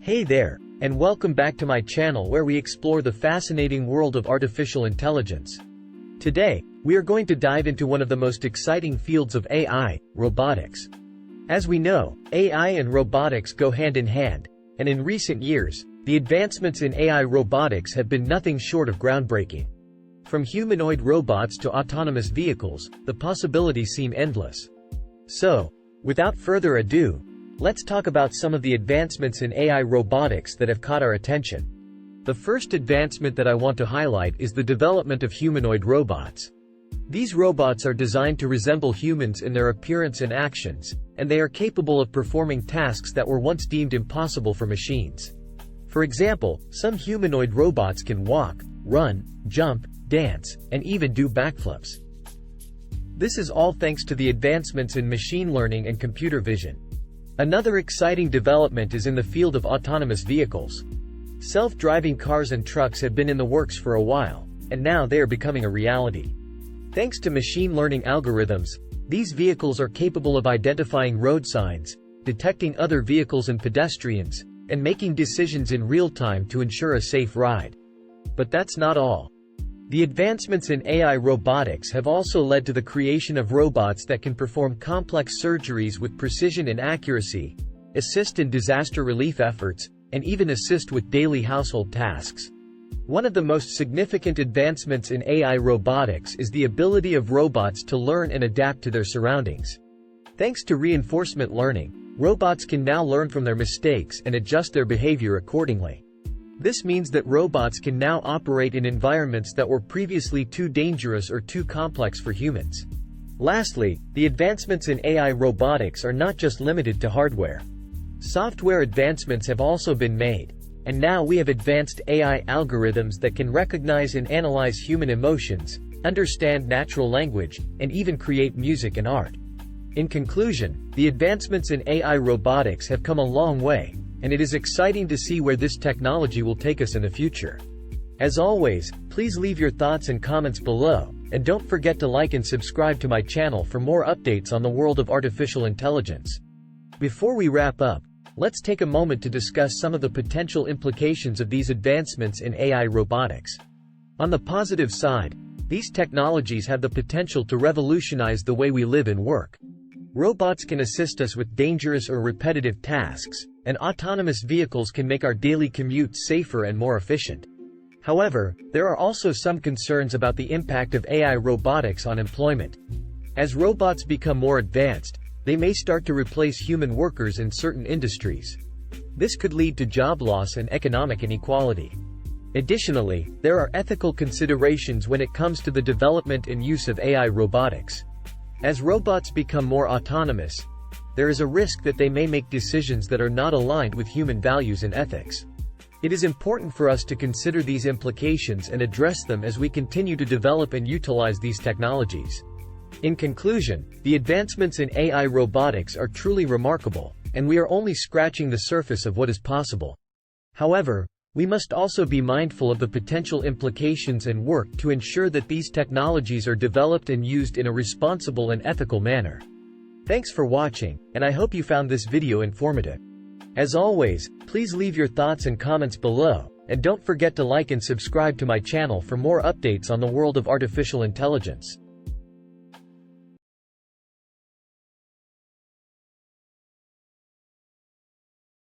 Hey there, and welcome back to my channel where we explore the fascinating world of artificial intelligence. Today, we are going to dive into one of the most exciting fields of AI, robotics. As we know, AI and robotics go hand in hand, and in recent years, the advancements in AI robotics have been nothing short of groundbreaking. From humanoid robots to autonomous vehicles, the possibilities seem endless. So, without further ado, let's talk about some of the advancements in AI robotics that have caught our attention. The first advancement that I want to highlight is the development of humanoid robots. These robots are designed to resemble humans in their appearance and actions, and they are capable of performing tasks that were once deemed impossible for machines. For example, some humanoid robots can walk, run, jump, dance, and even do backflips. This is all thanks to the advancements in machine learning and computer vision. Another exciting development is in the field of autonomous vehicles. Self-driving cars and trucks have been in the works for a while, and now they are becoming a reality. Thanks to machine learning algorithms, these vehicles are capable of identifying road signs, detecting other vehicles and pedestrians, and making decisions in real time to ensure a safe ride. But that's not all. The advancements in AI robotics have also led to the creation of robots that can perform complex surgeries with precision and accuracy, assist in disaster relief efforts, and even assist with daily household tasks. One of the most significant advancements in AI robotics is the ability of robots to learn and adapt to their surroundings. Thanks to reinforcement learning, robots can now learn from their mistakes and adjust their behavior accordingly. This means that robots can now operate in environments that were previously too dangerous or too complex for humans. Lastly, the advancements in AI robotics are not just limited to hardware. Software advancements have also been made, and now we have advanced AI algorithms that can recognize and analyze human emotions, understand natural language, and even create music and art. In conclusion, the advancements in AI robotics have come a long way, and it is exciting to see where this technology will take us in the future. As always, please leave your thoughts and comments below, and don't forget to like and subscribe to my channel for more updates on the world of artificial intelligence. Before we wrap up, let's take a moment to discuss some of the potential implications of these advancements in AI robotics. On the positive side, these technologies have the potential to revolutionize the way we live and work. Robots can assist us with dangerous or repetitive tasks, and autonomous vehicles can make our daily commutes safer and more efficient. However, there are also some concerns about the impact of AI robotics on employment. As robots become more advanced, they may start to replace human workers in certain industries. This could lead to job loss and economic inequality. Additionally, there are ethical considerations when it comes to the development and use of AI robotics. As robots become more autonomous, there is a risk that they may make decisions that are not aligned with human values and ethics. It is important for us to consider these implications and address them as we continue to develop and utilize these technologies. In conclusion, the advancements in AI robotics are truly remarkable, and we are only scratching the surface of what is possible. However, we must also be mindful of the potential implications and work to ensure that these technologies are developed and used in a responsible and ethical manner. Thanks for watching, and I hope you found this video informative. As always, please leave your thoughts and comments below, and don't forget to like and subscribe to my channel for more updates on the world of artificial intelligence.